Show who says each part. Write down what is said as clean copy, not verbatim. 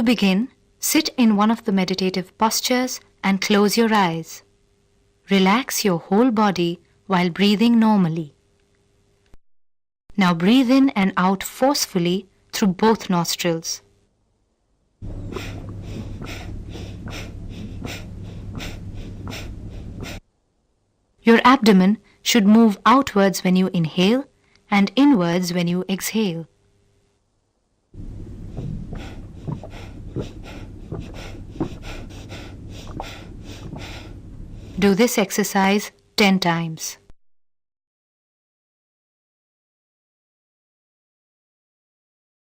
Speaker 1: To begin, sit in one of the meditative postures and close your eyes. Relax your whole body while breathing normally. Now breathe in and out forcefully through both nostrils. Your abdomen should move outwards when you inhale and inwards when you exhale. Do this exercise 10 times.